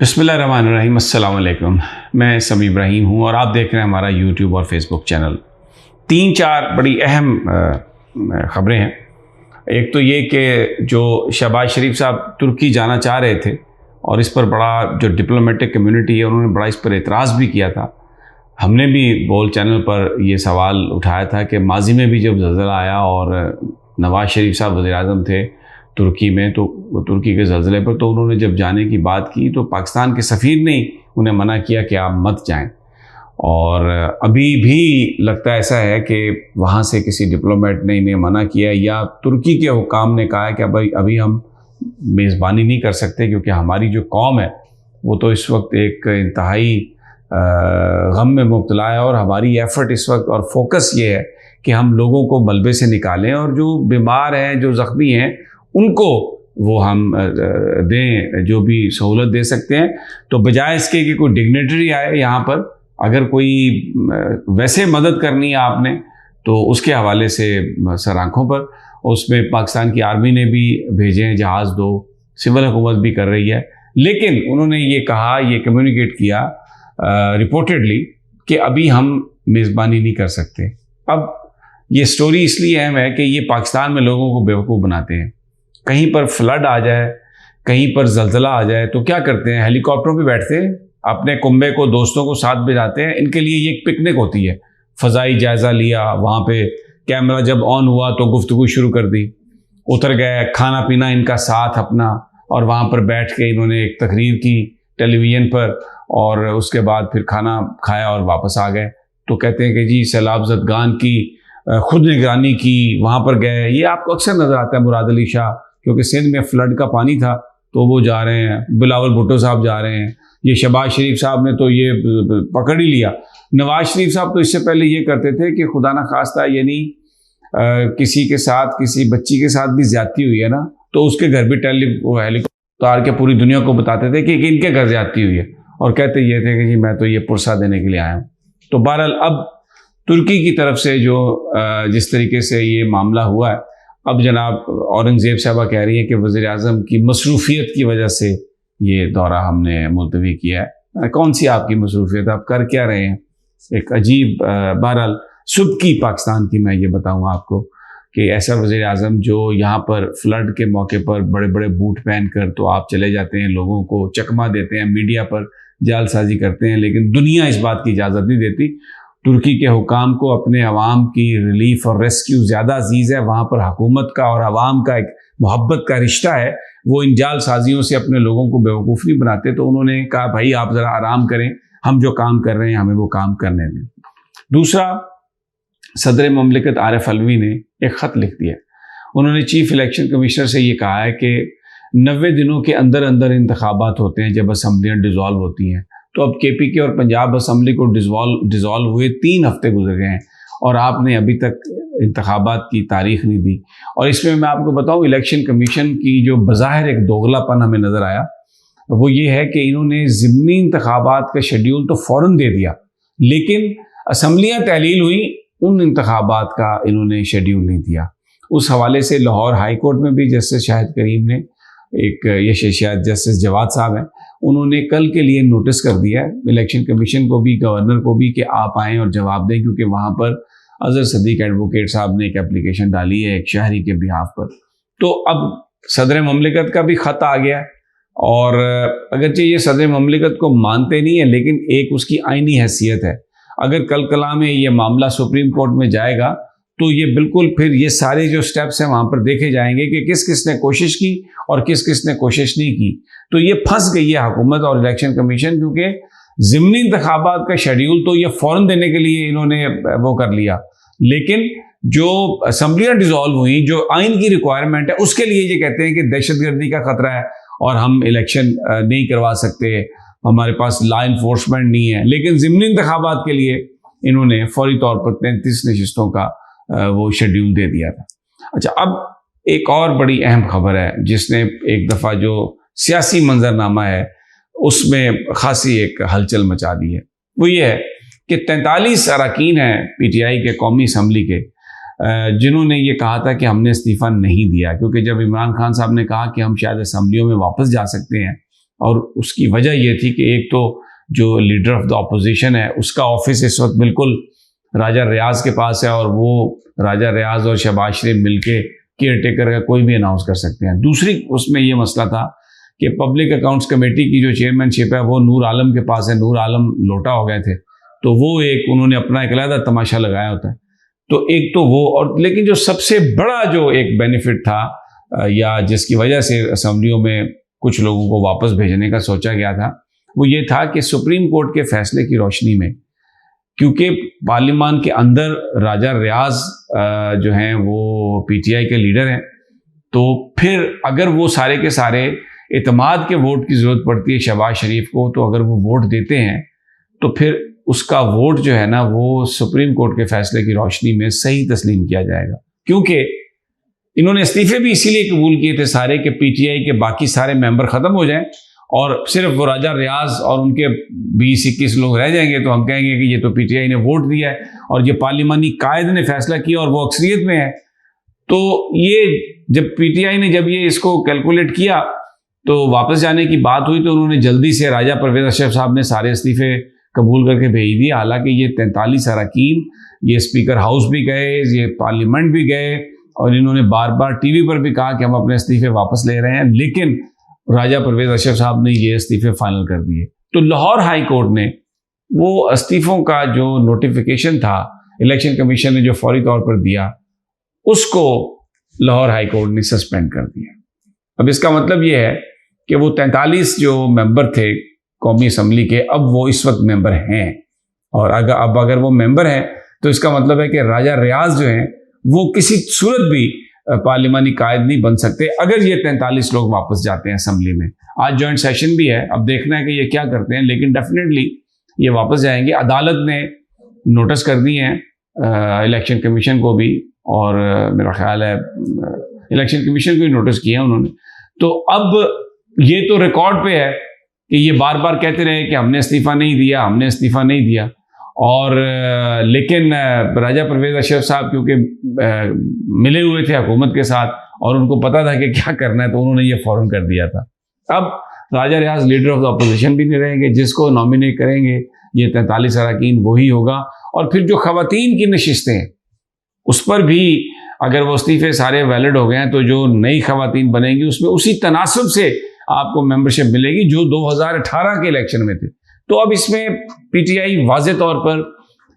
बिस्मिल्लाहिर्रहमानिर्रहीम। अस्सलाम वालेकुम। मैं समी इब्राहिम हूँ और आप देख रहे हैं हमारा यूट्यूब और फेसबुक चैनल। 3-4 बड़ी अहम ख़बरें हैं। एक तो ये कि जो शहबाज शरीफ साहब तुर्की जाना चाह रहे थे और इस पर बड़ा जो डिप्लोमेटिक कम्युनिटी है उन्होंने बड़ा इस पर एतराज़ भी किया था। हमने भी बोल चैनल पर ये सवाल उठाया था कि माजी में भी जब ज़लज़ला आया और नवाज़ शरीफ साहब वज़ीर-ए-आज़म थे तुर्की में, तो वो तुर्की के ज़लज़ले पर तो उन्होंने जब जाने की बात की तो पाकिस्तान के सफ़ीर ने उन्हें मना किया कि आप मत जाएं। और अभी भी लगता है ऐसा है कि वहाँ से किसी डिप्लोमेट ने इन्हें मना किया या तुर्की के हुकाम ने कहा है कि अभी हम मेज़बानी नहीं कर सकते, क्योंकि हमारी जो कौम है वो तो इस वक्त एक इंतहाई गम में मुब्तला है और हमारी एफ़र्ट इस वक्त और फोकस ये है कि हम लोगों को मलबे से निकालें और जो बीमार हैं, जो ज़ख्मी हैं, उनको वो हम दें, जो भी सहूलत दे सकते हैं। तो बजाय इसके कि कोई डिग्नेटरी आए यहाँ पर, अगर कोई वैसे मदद करनी है आपने तो उसके हवाले से सर आँखों पर, उसमें पाकिस्तान की आर्मी ने भी भेजे हैं जहाज़ 2, सिविल हुकूमत भी कर रही है। लेकिन उन्होंने ये कहा, ये कम्युनिकेट किया रिपोर्टेडली कि अभी हम मेज़बानी नहीं कर सकते। अब ये स्टोरी इसलिए अहम है कि ये पाकिस्तान में लोगों को बेवकूफ़ बनाते हैं। कहीं पर फ्लड आ जाए, कहीं पर ज़लज़ला आ जाए तो क्या करते हैं, हेलीकॉप्टरों पे बैठते हैं, अपने कुंबे को, दोस्तों को साथ भिजाते हैं। इनके लिए ये एक पिकनिक होती है। फ़ज़ाई जायज़ा लिया, वहाँ पे कैमरा जब ऑन हुआ तो गुफ्तगू शुरू कर दी, उतर गए, खाना पीना इनका साथ अपना, और वहाँ पर बैठ के इन्होंने एक तकरीर की टेलीविज़न पर और उसके बाद फिर खाना खाया और वापस आ गए। तो कहते हैं कि जी सैलाब ज़दगान की खुद निगरानी की, वहाँ पर गए। ये आपको अक्सर नज़र आता है। मुराद अली शाह, क्योंकि सिंध में फ्लड का पानी था तो वो जा रहे हैं, बिलावल भुट्टो साहब जा रहे हैं, ये शहबाज शरीफ साहब ने तो ये पकड़ ही लिया। नवाज शरीफ साहब तो इससे पहले ये करते थे कि खुदा न खास्ता यानी किसी के साथ, किसी बच्ची के साथ भी ज्यादती हुई है ना, तो उसके घर भी हेलीकॉप्टर के पूरी दुनिया को बताते थे कि इनके घर ज्यादती हुई है, और कहते ये थे कि जी मैं तो ये पुरसा देने के लिए आया हूँ। तो बहरहाल अब तुर्की की तरफ से जो जिस तरीके से ये मामला हुआ है, अब जनाब औरंगज़ेब साहबा कह रही है कि वज़ीर-ए-आज़म की मसरूफ़ियत की वजह से ये दौरा हमने मुलतवी किया है। कौन सी आपकी मसरूफ़ियत, आप कर क्या रहे हैं? एक अजीब बहरहाल सुबकी पाकिस्तान की मैं ये बताऊँ आपको कि ऐसा वज़ीर-ए-आज़म जो यहाँ पर फ्लड के मौके पर बड़े बड़े बूट पहन कर तो आप चले जाते हैं, लोगों को चकमा देते हैं, मीडिया पर जालसाजी करते हैं, लेकिन दुनिया इस बात की इजाज़त नहीं देती। तुर्की के हुकाम को अपने अवाम की रिलीफ और रेस्क्यू ज़्यादा अजीज़ है। वहाँ पर हुकूमत का और अवाम का एक मोहब्बत का रिश्ता है। वो इन जालसाजियों से अपने लोगों को बेवकूफ़ नहीं बनाते। तो उन्होंने कहा भाई आप ज़रा आराम करें, हम जो काम कर रहे हैं हमें वो काम करने दें। दूसरा, सदर ममलिकत आरिफ अलवी ने एक ख़त लिख दिया। उन्होंने चीफ इलेक्शन कमिश्नर से ये कहा है कि 90 दिनों के अंदर अंदर इंतखाबात होते हैं जब असम्बलियाँ डिज़ोल्व होती हैं। तो अब KPK और पंजाब असम्बली को डिज़ोल्व हुए 3 हफ्ते गुजर गए हैं और आपने अभी तक इंतखाबात की तारीख नहीं दी। और इसमें मैं आपको बताऊं, इलेक्शन कमीशन की जो बज़ाहिर एक दोगलापन हमें नज़र आया वो ये है कि इन्होंने ज़िमनी इंतखाबात का शेड्यूल तो फ़ौरन दे दिया, लेकिन असम्बलियाँ तहलील हुई, उन इंतखाबात का इन्होंने शेड्यूल नहीं दिया। उस हवाले से लाहौर हाई कोर्ट में भी जस्टिस शाहिद करीम ने ये शायद जस्टिस जवाद साहब हैं, उन्होंने कल के लिए नोटिस कर दिया है इलेक्शन कमीशन को भी, गवर्नर को भी, कि आप आएँ और जवाब दें, क्योंकि वहाँ पर अज़हर सदीक एडवोकेट साहब ने एक एप्लीकेशन डाली है एक शहरी के बिहाफ पर। तो अब सदर ममलिकत का भी ख़त आ गया, और अगरचे ये सदर ममलिकत को मानते नहीं है, लेकिन एक उसकी आइनी हैसियत है। अगर कल कला में ये मामला सुप्रीम कोर्ट में जाएगा तो ये बिल्कुल फिर ये सारे जो स्टेप्स हैं वहाँ पर देखे जाएंगे कि किस किस ने कोशिश की और किस किस ने कोशिश नहीं की। तो ये फंस गई है हुकूमत और इलेक्शन कमीशन, क्योंकि ज़िमनी इंतखाबात का शेड्यूल तो ये फ़ौरन देने के लिए इन्होंने वो कर लिया, लेकिन जो असम्बलियाँ डिज़ोल्व हुई, जो आइन की रिक्वायरमेंट है, उसके लिए ये कहते हैं कि दहशतगर्दी का ख़तरा है और हम इलेक्शन नहीं करवा सकते, हमारे पास लॉ इन्फोर्समेंट नहीं है। लेकिन ज़िमनी इंतखाबात के लिए इन्होंने फौरी तौर पर 33 नशिस्तों का वो शेड्यूल दे दिया था। अच्छा, अब एक और बड़ी अहम खबर है जिसने एक दफ़ा जो सियासी मंजरनामा है उसमें खासी एक हलचल मचा दी है। वो ये है कि 43 अरकान हैं PTI के कौमी असम्बली के, जिन्होंने ये कहा था कि हमने इस्तीफ़ा नहीं दिया, क्योंकि जब इमरान खान साहब ने कहा कि हम शायद असम्बलियों में वापस जा सकते हैं اور اس کی وجہ یہ تھی کہ ایک تو جو لیڈر آف دا اپوزیشن ہے اس کا آفس اس وقت بالکل راجہ ریاض کے پاس ہے، اور وہ راجہ ریاض اور شہباز شریف مل کے کیئر ٹیکر کا کوئی بھی اناؤنس کر سکتے ہیں۔ دوسری اس میں یہ مسئلہ تھا کہ پبلک اکاؤنٹس کمیٹی کی جو چیئرمین شپ ہے وہ نور عالم کے پاس ہے، نور عالم لوٹا ہو گئے تھے، تو وہ ایک انہوں نے اپنا ایک علیحدہ تماشا لگایا ہوتا ہے۔ تو ایک تو وہ، اور لیکن جو سب سے بڑا جو ایک بینیفٹ تھا یا جس کی وجہ سے اسمبلیوں میں کچھ لوگوں کو واپس بھیجنے کا سوچا گیا تھا، وہ یہ تھا کہ سپریم کورٹ کے فیصلے کی روشنی میں، کیونکہ پارلیمان کے اندر راجہ ریاض جو ہیں وہ پی ٹی آئی کے لیڈر ہیں، تو پھر اگر وہ سارے کے سارے اعتماد کے ووٹ کی ضرورت پڑتی ہے شہباز شریف کو، تو اگر وہ ووٹ دیتے ہیں تو پھر اس کا ووٹ جو ہے نا وہ سپریم کورٹ کے فیصلے کی روشنی میں صحیح تسلیم کیا جائے گا، کیونکہ انہوں نے استعفے بھی اسی لیے قبول کیے تھے سارے کہ پی ٹی آئی کے باقی سارے ممبر ختم ہو جائیں اور صرف وہ راجہ ریاض اور ان کے 20-21 لوگ رہ جائیں گے، تو ہم کہیں گے کہ یہ تو پی ٹی آئی نے ووٹ دیا ہے اور یہ پارلیمانی قائد نے فیصلہ کیا اور وہ اکثریت میں ہے۔ تو یہ جب پی ٹی آئی نے جب یہ اس کو کیلکولیٹ کیا تو واپس جانے کی بات ہوئی، تو انہوں نے جلدی سے راجہ پرویز اشرف صاحب نے سارے استعفے قبول کر کے بھیج دیے، حالانکہ یہ 43 اراکین یہ اسپیکر ہاؤس بھی گئے، یہ پارلیمنٹ بھی گئے، اور انہوں نے بار بار ٹی وی پر بھی کہا کہ ہم اپنے استعفے واپس لے رہے ہیں، لیکن راجہ پرویز اشرف صاحب نے یہ استعفے فائنل کر دیے۔ تو لاہور ہائی کورٹ نے وہ استعفوں کا جو نوٹیفیکیشن تھا الیکشن کمیشن نے جو فوری طور پر دیا، اس کو لاہور ہائی کورٹ نے سسپینڈ کر دیا۔ اب اس کا مطلب یہ ہے کہ وہ 43 جو ممبر تھے قومی اسمبلی کے، اب وہ اس وقت ممبر ہیں، اور اگر وہ ممبر ہیں تو اس کا مطلب ہے کہ راجہ ریاض جو ہیں وہ کسی صورت بھی پارلیمانی قائد نہیں بن سکتے اگر یہ 43 لوگ واپس جاتے ہیں اسمبلی میں۔ آج جوائنٹ سیشن بھی ہے، اب دیکھنا ہے کہ یہ کیا کرتے ہیں، لیکن ڈیفینیٹلی یہ واپس جائیں گے۔ عدالت نے نوٹس کر دی ہیں الیکشن کمیشن کو بھی، اور میرا خیال ہے الیکشن کمیشن کو بھی نوٹس کیا انہوں نے۔ تو اب یہ تو ریکارڈ پہ ہے کہ یہ بار بار کہتے رہے کہ ہم نے استعفیٰ نہیں دیا، ہم نے استعفیٰ نہیں دیا، اور لیکن راجہ پرویز اشرف صاحب کیونکہ ملے ہوئے تھے حکومت کے ساتھ اور ان کو پتا تھا کہ کیا کرنا ہے، تو انہوں نے یہ فوراً کر دیا تھا۔ اب راجہ ریاض لیڈر آف دا اپوزیشن بھی نہیں رہیں گے، جس کو نامینیٹ کریں گے یہ 43 اراکین وہی ہوگا، اور پھر جو خواتین کی نشستیں اس پر بھی اگر وہ استعفے سارے ویلڈ ہو گئے ہیں تو جو نئی خواتین بنیں گی اس میں اسی تناسب سے آپ کو ممبرشپ ملے گی جو 2018 کے الیکشن میں تھے۔ تو اب اس میں پی ٹی آئی واضح طور پر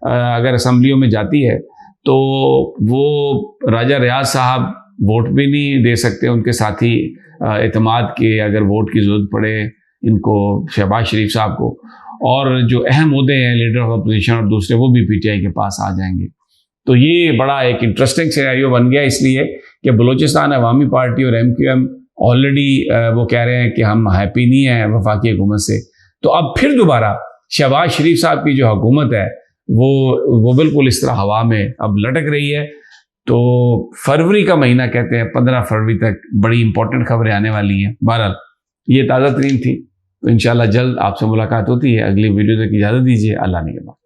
اگر اسمبلیوں میں جاتی ہے تو وہ راجہ ریاض صاحب ووٹ بھی نہیں دے سکتے، ان کے ساتھی اعتماد کے اگر ووٹ کی ضرورت پڑے ان کو شہباز شریف صاحب کو، اور جو اہم عہدے ہیں لیڈر آف اپوزیشن اور دوسرے وہ بھی پی ٹی آئی کے پاس آ جائیں گے۔ تو یہ بڑا ایک انٹرسٹنگ سینیریو بن گیا، اس لیے کہ بلوچستان عوامی پارٹی اور ایم کیو ایم آلریڈی وہ کہہ رہے ہیں کہ ہم ہیپی نہیں ہیں وفاقی حکومت سے، تو اب پھر دوبارہ شہباز شریف صاحب کی جو حکومت ہے وہ بالکل اس طرح ہوا میں اب لٹک رہی ہے۔ تو فروری کا مہینہ کہتے ہیں 15 فروری تک بڑی امپورٹنٹ خبریں آنے والی ہیں۔ بہرحال یہ تازہ ترین تھی، تو انشاءاللہ جلد آپ سے ملاقات ہوتی ہے۔ اگلی ویڈیو تک اجازت دیجیے، اللہ نگہبان۔